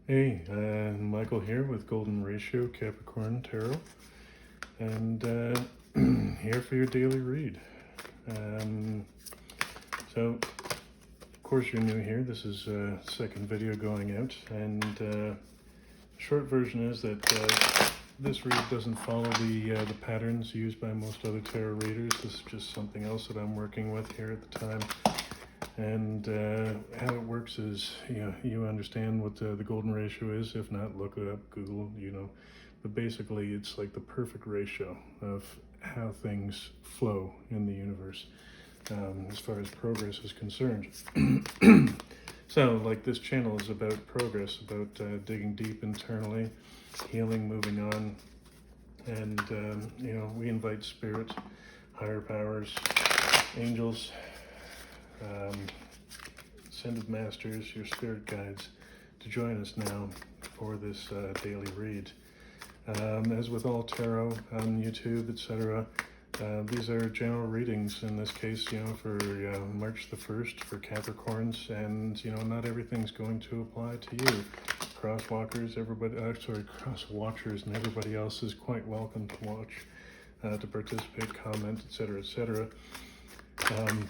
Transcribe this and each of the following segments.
Hey, Michael here with Golden Ratio Capricorn Tarot, and here for your daily read. So, of course, you're new here. This is a second video going out, and the short version is that this read doesn't follow the patterns used by most other tarot readers. This is just something else that I'm working with here at the time. And how it works is, you understand what the golden ratio is. If not, look it up, Google, But basically, it's like the perfect ratio of how things flow in the universe as far as progress is concerned. So, like, this channel is about progress, about digging deep internally, healing, moving on. And, we invite spirit, higher powers, angels, ascended masters, your spirit guides, to join us now for this daily read. As with all tarot on YouTube, etc., these are general readings. In this case, for March the 1st for Capricorns, and not everything's going to apply to you. Crosswalkers, cross-watchers, and everybody else is quite welcome to watch, to participate, comment, etc., etc.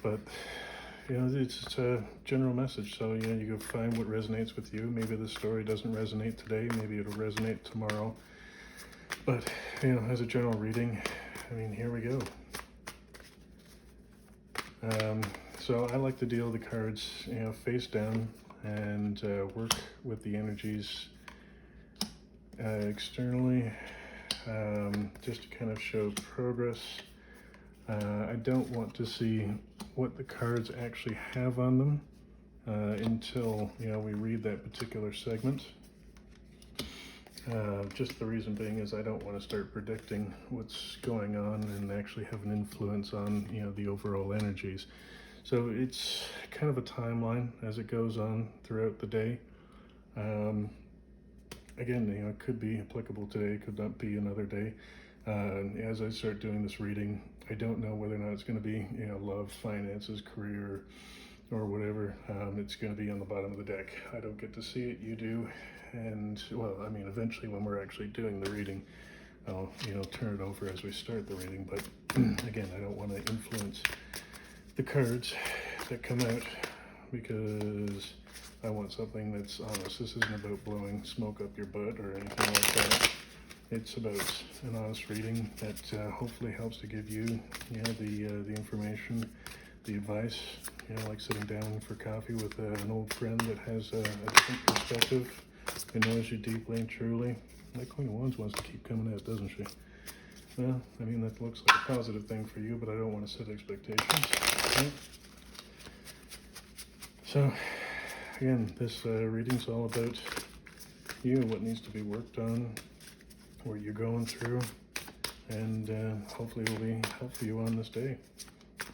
But it's a general message, so you go find what resonates with you. Maybe the story doesn't resonate today, maybe it'll resonate tomorrow. But as a general reading, here we go. So I like to deal the cards, face down, and work with the energies externally, just to kind of show progress. I don't want to see what the cards actually have on them until we read that particular segment. Just the reason being is I don't want to start predicting what's going on and actually have an influence on the overall energies. So it's kind of a timeline as it goes on throughout the day. Again, it could be applicable today, could not be another day. As I start doing this reading, I don't know whether or not it's going to be love, finances, career, or whatever. It's going to be on the bottom of the deck. I don't get to see it, you do. And eventually when we're actually doing the reading, I'll turn it over as we start the reading. But again, I don't want to influence the cards that come out, because I want something that's honest. This isn't about blowing smoke up your butt or anything like that. It's about an honest reading that hopefully helps to give you, the information, the advice, like sitting down for coffee with an old friend that has a different perspective, who knows you deeply and truly. That Queen of Wands wants to keep coming out, doesn't she? Well, that looks like a positive thing for you, but I don't want to set expectations. Right? So, again, this reading's all about you, what needs to be worked on, what you're going through, and hopefully it will be helpful you on this day.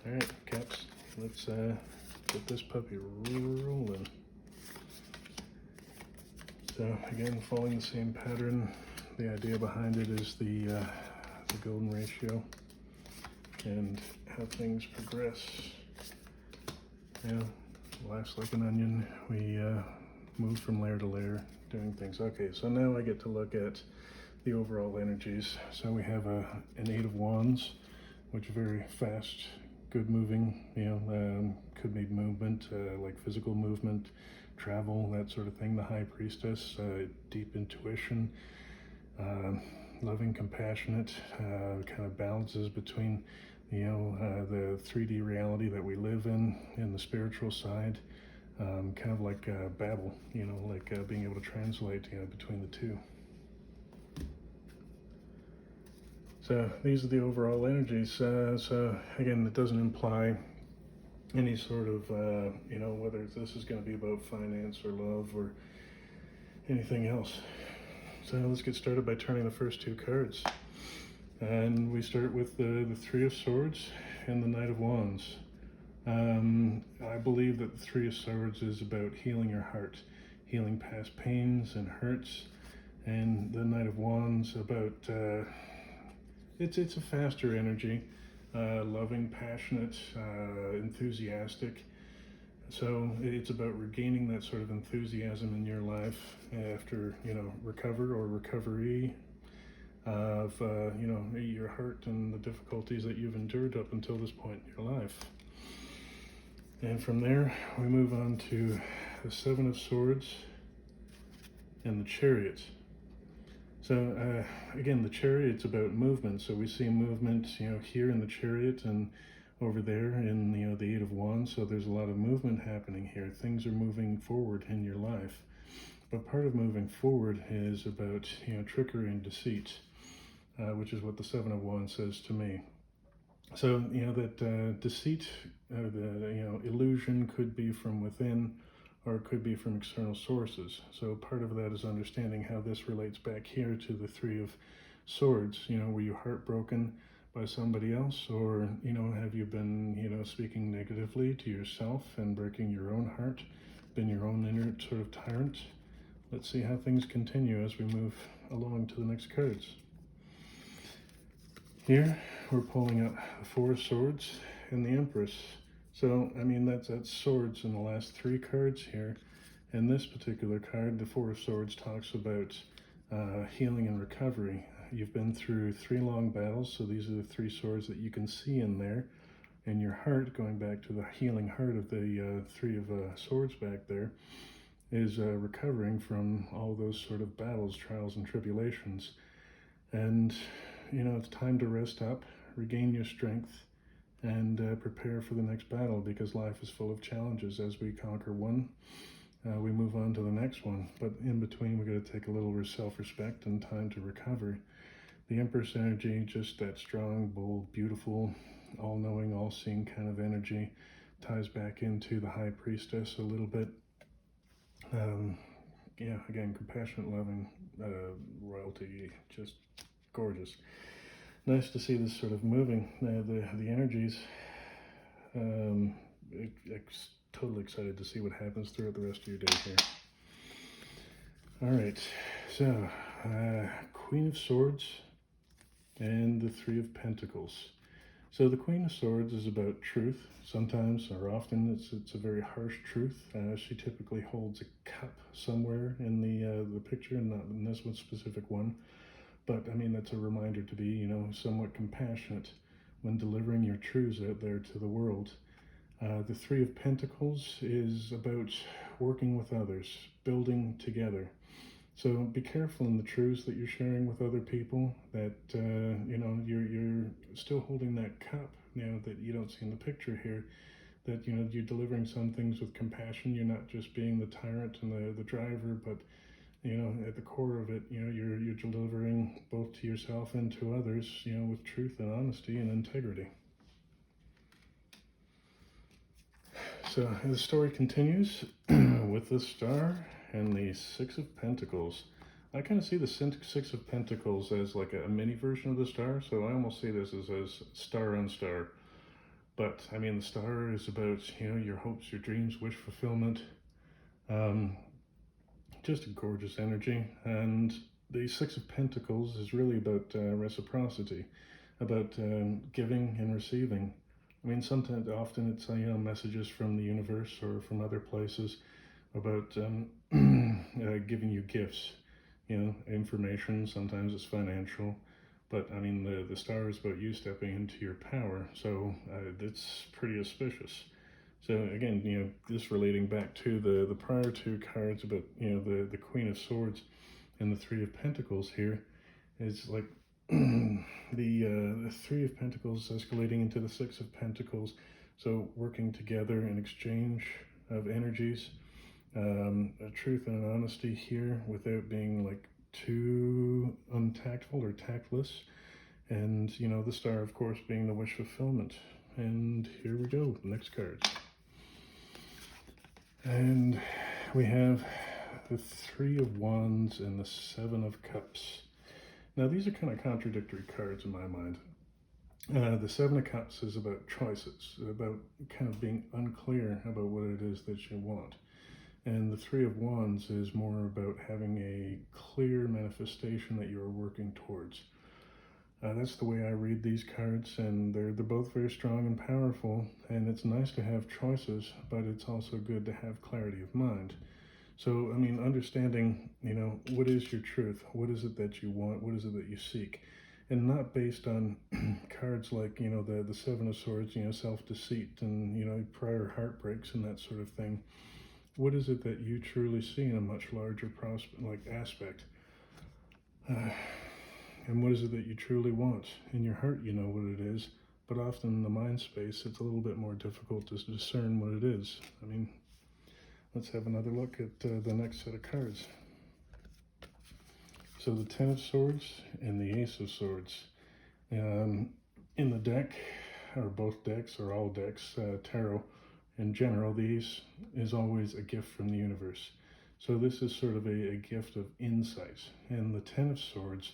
All right, Caps, let's get this puppy rolling. So again, following the same pattern, the idea behind it is the golden ratio and how things progress. Life's like an onion. We move from layer to layer, doing things. Okay, so now I get to look at the overall energies. So we have an Eight of Wands, which is very fast, good moving, could be movement, like physical movement, travel, that sort of thing. The High Priestess, deep intuition, loving, compassionate, kind of balances between, the 3D reality that we live in the spiritual side, kind of like Babel, like being able to translate, between the two. So these are the overall energies. So again, it doesn't imply any sort of, whether this is going to be about finance or love or anything else. So let's get started by turning the first two cards. And we start with the Three of Swords and the Knight of Wands. I believe that the Three of Swords is about healing your heart, healing past pains and hurts, and the Knight of Wands about it's a faster energy, loving, passionate, enthusiastic, So it's about regaining that sort of enthusiasm in your life after, recovery of, your hurt and the difficulties that you've endured up until this point in your life. And from there, we move on to the Seven of Swords and the Chariots. So again, the Chariot's about movement. So we see movement, here in the Chariot and over there in the Eight of Wands. So there's a lot of movement happening here. Things are moving forward in your life. But part of moving forward is about trickery and deceit, which is what the Seven of Wands says to me. So that deceit, the illusion could be from within, or it could be from external sources. So part of that is understanding how this relates back here to the Three of Swords. Were you heartbroken by somebody else, or have you been speaking negatively to yourself and breaking your own heart, been your own inner sort of tyrant? Let's see how things continue as we move along to the next cards. Here we're pulling up the Four of Swords and the Empress. So that's swords in the last three cards here. In this particular card, the Four of Swords talks about healing and recovery. You've been through three long battles, so these are the three swords that you can see in there. And your heart, going back to the healing heart of the Three of Swords back there, is recovering from all those sort of battles, trials, and tribulations. And, it's time to rest up, regain your strength, and prepare for the next battle, because life is full of challenges. As we conquer one, we move on to the next one. But in between, we got to take a little self-respect and time to recover. The Empress energy, just that strong, bold, beautiful, all-knowing, all-seeing kind of energy, ties back into the High Priestess a little bit. Again, compassionate, loving, royalty, just gorgeous. Nice to see this sort of moving. The energies, totally excited to see what happens throughout the rest of your day here. All right, so Queen of Swords and the Three of Pentacles. So the Queen of Swords is about truth. Sometimes, or often, it's a very harsh truth. She typically holds a cup somewhere in the picture, not in this one specific one. But that's a reminder to be, somewhat compassionate when delivering your truths out there to the world. The Three of Pentacles is about working with others, building together. So be careful in the truths that you're sharing with other people, that, you're still holding that cup, that you don't see in the picture here, that, you're delivering some things with compassion. You're not just being the tyrant and the driver, but, at the core of it, you're delivering both to yourself and to others, with truth and honesty and integrity. So the story continues with the Star and the Six of Pentacles. I kind of see the Six of Pentacles as like a mini version of the Star, so I almost see this as star on star. But the Star is about, your hopes, your dreams, wish fulfillment. Just a gorgeous energy. And the Six of Pentacles is really about reciprocity, about giving and receiving. Sometimes, often it's messages from the universe or from other places about giving you gifts, information. Sometimes it's financial, but the Star is about you stepping into your power. So it's pretty auspicious. So again, this relating back to the prior two cards about the Queen of Swords and the Three of Pentacles here is like the Three of Pentacles escalating into the Six of Pentacles. So working together in exchange of energies, a truth and an honesty here without being like too untactful or tactless. And the Star, of course, being the wish fulfillment. And here we go, the next cards. And we have the Three of Wands and the Seven of Cups. Now, these are kind of contradictory cards in my mind. The Seven of Cups is about choices, about kind of being unclear about what it is that you want. And the Three of Wands is more about having a clear manifestation that you're working towards. That's the way I read these cards, and they're both very strong and powerful, and it's nice to have choices, but it's also good to have clarity of mind. So, I mean, understanding, what is your truth? What is it that you want? What is it that you seek? And not based on cards like, the Seven of Swords, self-deceit and, prior heartbreaks and that sort of thing. What is it that you truly see in a much larger aspect? And what is it that you truly want? In your heart, you know what it is, but often in the mind space, it's a little bit more difficult to discern what it is. I mean, let's have another look at the next set of cards. So the Ten of Swords and the Ace of Swords. In the deck, or both decks, or all decks, tarot in general, the Ace is always a gift from the universe. So this is sort of a gift of insight. And the Ten of Swords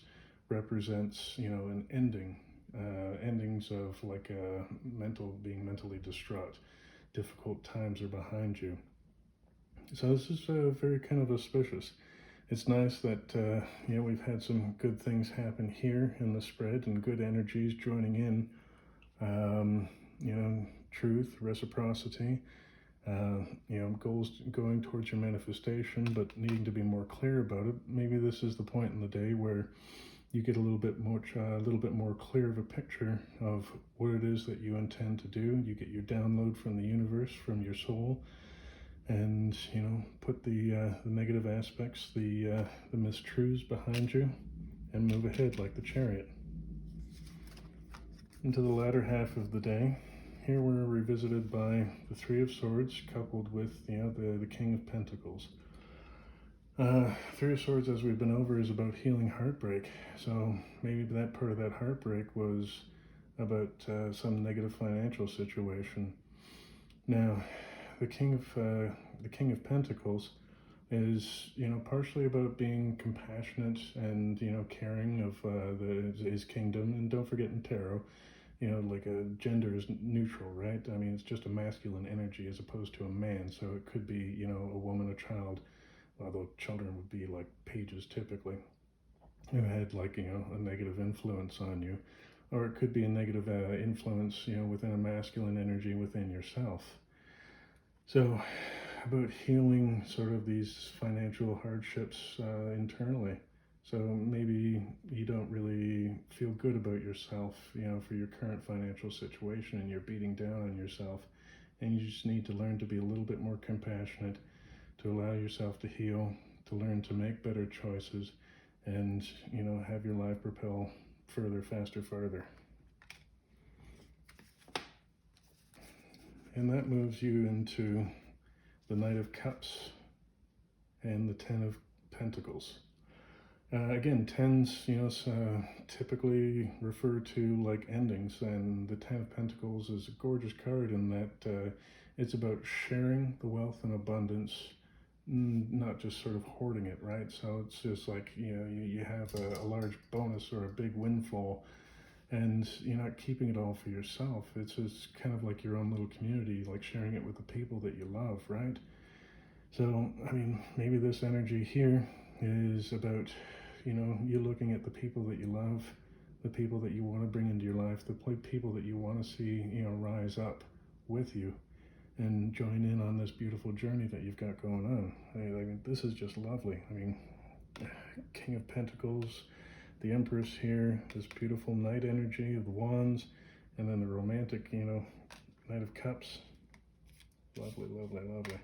represents, an ending, endings of like being mentally distraught. Difficult times are behind you. So this is very kind of auspicious. It's nice that we've had some good things happen here in the spread and good energies joining in. Truth, reciprocity, goals going towards your manifestation, but needing to be more clear about it. Maybe this is the point in the day where you get a little bit more clear of a picture of what it is that you intend to do. You get your download from the universe, from your soul, and put the negative aspects, the mistruths behind you, and move ahead like the Chariot. Into the latter half of the day, here we're revisited by the Three of Swords coupled with the King of Pentacles. Three of Swords, as we've been over, is about healing heartbreak. So maybe that part of that heartbreak was about some negative financial situation. Now, the King of Pentacles is partially about being compassionate and caring of his kingdom. And don't forget, in tarot, like a gender is neutral, right? I mean, it's just a masculine energy as opposed to a man. So it could be a woman, a child, although children would be like pages typically, who had like a negative influence on you, or it could be a negative influence within a masculine energy within yourself. So about healing sort of these financial hardships internally. So maybe you don't really feel good about yourself, for your current financial situation, and you're beating down on yourself, and you just need to learn to be a little bit more compassionate, to allow yourself to heal, to learn to make better choices, and have your life propel further, faster, farther. And that moves you into the Knight of Cups and the Ten of Pentacles. Again, tens, typically refer to like endings, and the Ten of Pentacles is a gorgeous card in that it's about sharing the wealth and abundance, not just sort of hoarding it, right? So it's just like, you have a large bonus or a big windfall, and you're not keeping it all for yourself. It's just kind of like your own little community, like sharing it with the people that you love, right? So, I mean, maybe this energy here is about, you looking at the people that you love, the people that you want to bring into your life, the people that you want to see, rise up with you and join in on this beautiful journey that you've got going on. I mean, this is just lovely. I mean, King of Pentacles, the Empress here, this beautiful Knight energy of the Wands, and then the romantic, Knight of Cups. Lovely, lovely, lovely.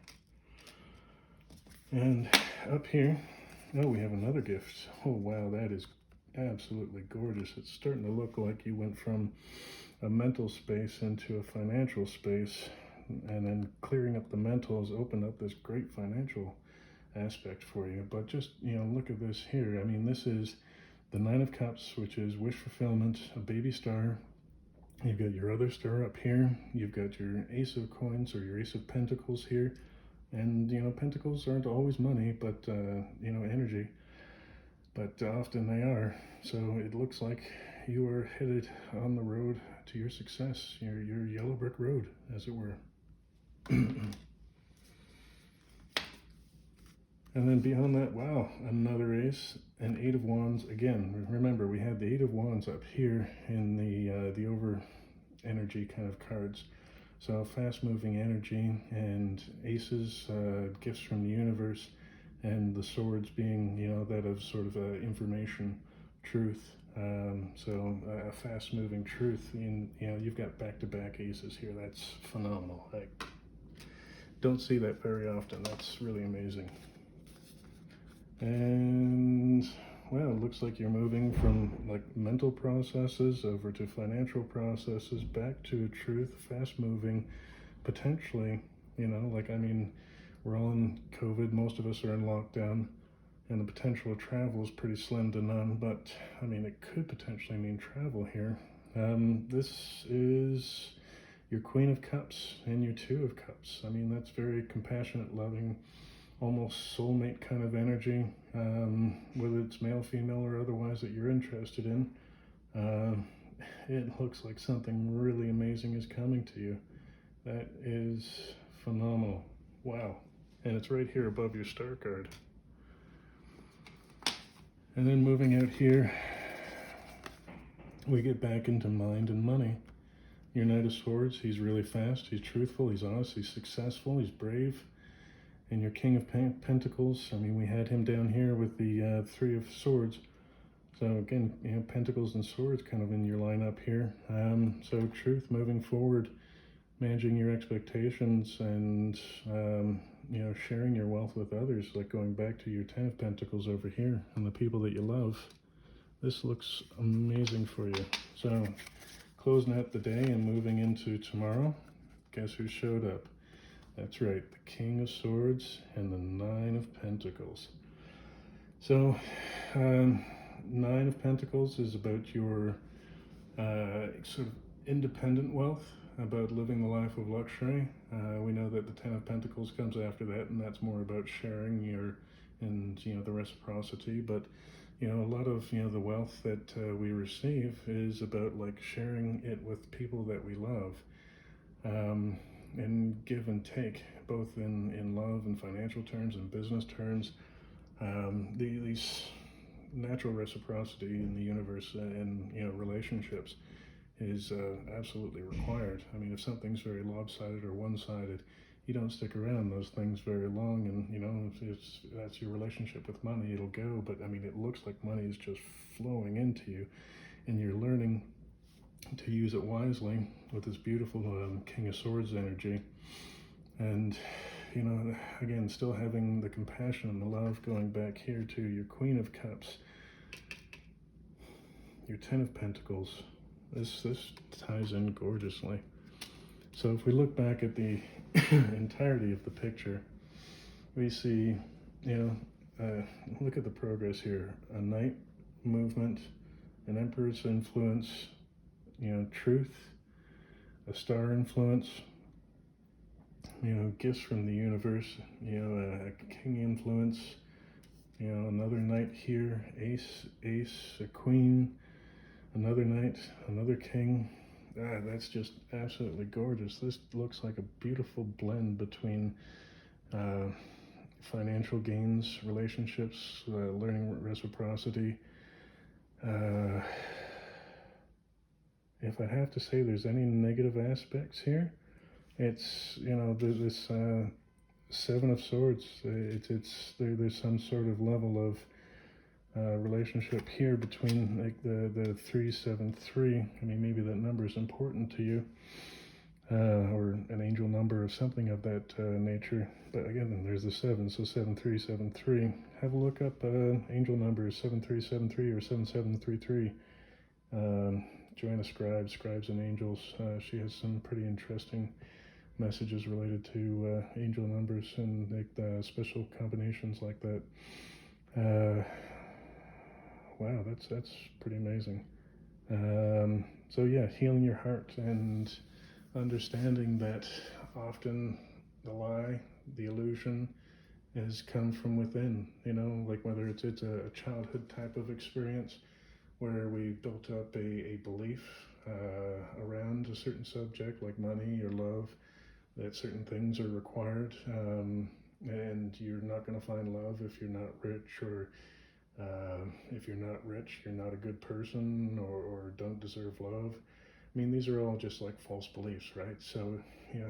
And up here, we have another gift. Oh, wow, that is absolutely gorgeous. It's starting to look like you went from a mental space into a financial space, and then clearing up the mental has opened up this great financial aspect for you. But just, look at this here. I mean, this is the Nine of Cups, which is wish fulfillment, a baby star. You've got your other star up here. You've got your Ace of Coins or your Ace of Pentacles here. And, pentacles aren't always money, but, energy. But often they are. So it looks like you are headed on the road to your success, your yellow brick road, as it were. And then beyond that, wow, another ace, an Eight of Wands. Again, remember, we had the Eight of Wands up here in the over energy kind of cards. So fast-moving energy and aces, gifts from the universe, and the swords being, that of sort of information, truth. So a fast-moving truth. You've got back-to-back aces here. That's phenomenal. I don't see that very often. That's really amazing. And well, it looks like you're moving from like mental processes over to financial processes, back to truth, fast moving, potentially, we're all in COVID, most of us are in lockdown, and the potential of travel is pretty slim to none, but it could potentially mean travel here. This is your Queen of Cups and your Two of Cups. That's very compassionate, loving, almost soulmate kind of energy, whether it's male, female, or otherwise that you're interested in. It looks like something really amazing is coming to you. That is phenomenal. Wow. And it's right here above your star card. And then moving out here, we get back into mind and money. Your Knight of Swords, he's really fast, he's truthful, he's honest, he's successful, he's brave. And your King of Pentacles, we had him down here with the Three of Swords. So again, Pentacles and Swords kind of in your lineup here. So truth, moving forward, managing your expectations, and sharing your wealth with others, like going back to your Ten of Pentacles over here and the people that you love. This looks amazing for you. So closing out the day and moving into tomorrow, guess who showed up? That's right, the King of Swords and the Nine of Pentacles. So, Nine of Pentacles is about your sort of independent wealth, about living the life of luxury. We know that the Ten of Pentacles comes after that, and that's more about sharing the reciprocity. But a lot of the wealth that we receive is about like sharing it with people that we love. And give and take, both in love and financial terms and business terms. These natural reciprocity in the universe and relationships is absolutely required. If something's very lopsided or one-sided, you don't stick around those things very long, and if that's your relationship with money, it'll go. But it looks like money is just flowing into you, and you're learning to use it wisely with this beautiful King of Swords energy. And again, still having the compassion and the love, going back here to your Queen of Cups, your Ten of Pentacles. This ties in gorgeously. So if we look back at the entirety of the picture, we see, look at the progress here. A Knight movement, an Emperor's influence, truth, a star influence, gifts from the universe, a king influence, another knight here, ace, a queen, another knight, another king. That's just absolutely gorgeous. This looks like a beautiful blend between financial gains, relationships, learning reciprocity. If I have to say there's any negative aspects here, it's, this Seven of Swords. There's some sort of level of relationship here between like the 373. Maybe that number is important to you, or an angel number or something of that nature. But again, there's the 7, so 7373. Have a look up angel numbers 7373 or 7733. Joanna Scribes and Angels. She has some pretty interesting messages related to angel numbers and like special combinations like that. Wow, that's pretty amazing. So yeah, healing your heart and understanding that often the lie, the illusion, has come from within. Like whether it's a childhood type of experience where we built up a belief around a certain subject like money or love, that certain things are required, and you're not going to find love if you're not rich, or if you're not rich, you're not a good person, or don't deserve love. I mean, these are all just like false beliefs, right? So,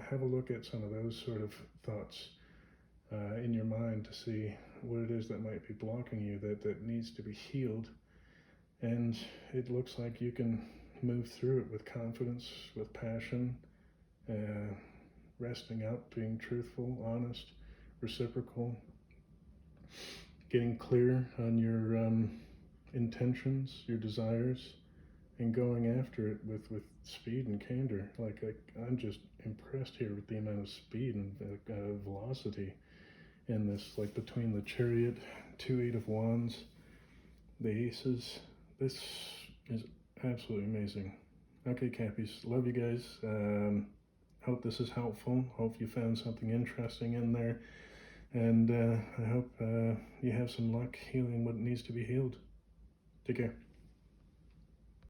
have a look at some of those sort of thoughts in your mind to see what it is that might be blocking you, that needs to be healed. And it looks like you can move through it with confidence, with passion, resting up, being truthful, honest, reciprocal, getting clear on your intentions, your desires, and going after it with speed and candor. I'm just impressed here with the amount of speed and velocity in this, like between the Chariot, 2 8 of Wands, the Aces. This is absolutely amazing. Okay, Cappies, love you guys. Hope this is helpful. Hope you found something interesting in there. And I hope you have some luck healing what needs to be healed. Take care.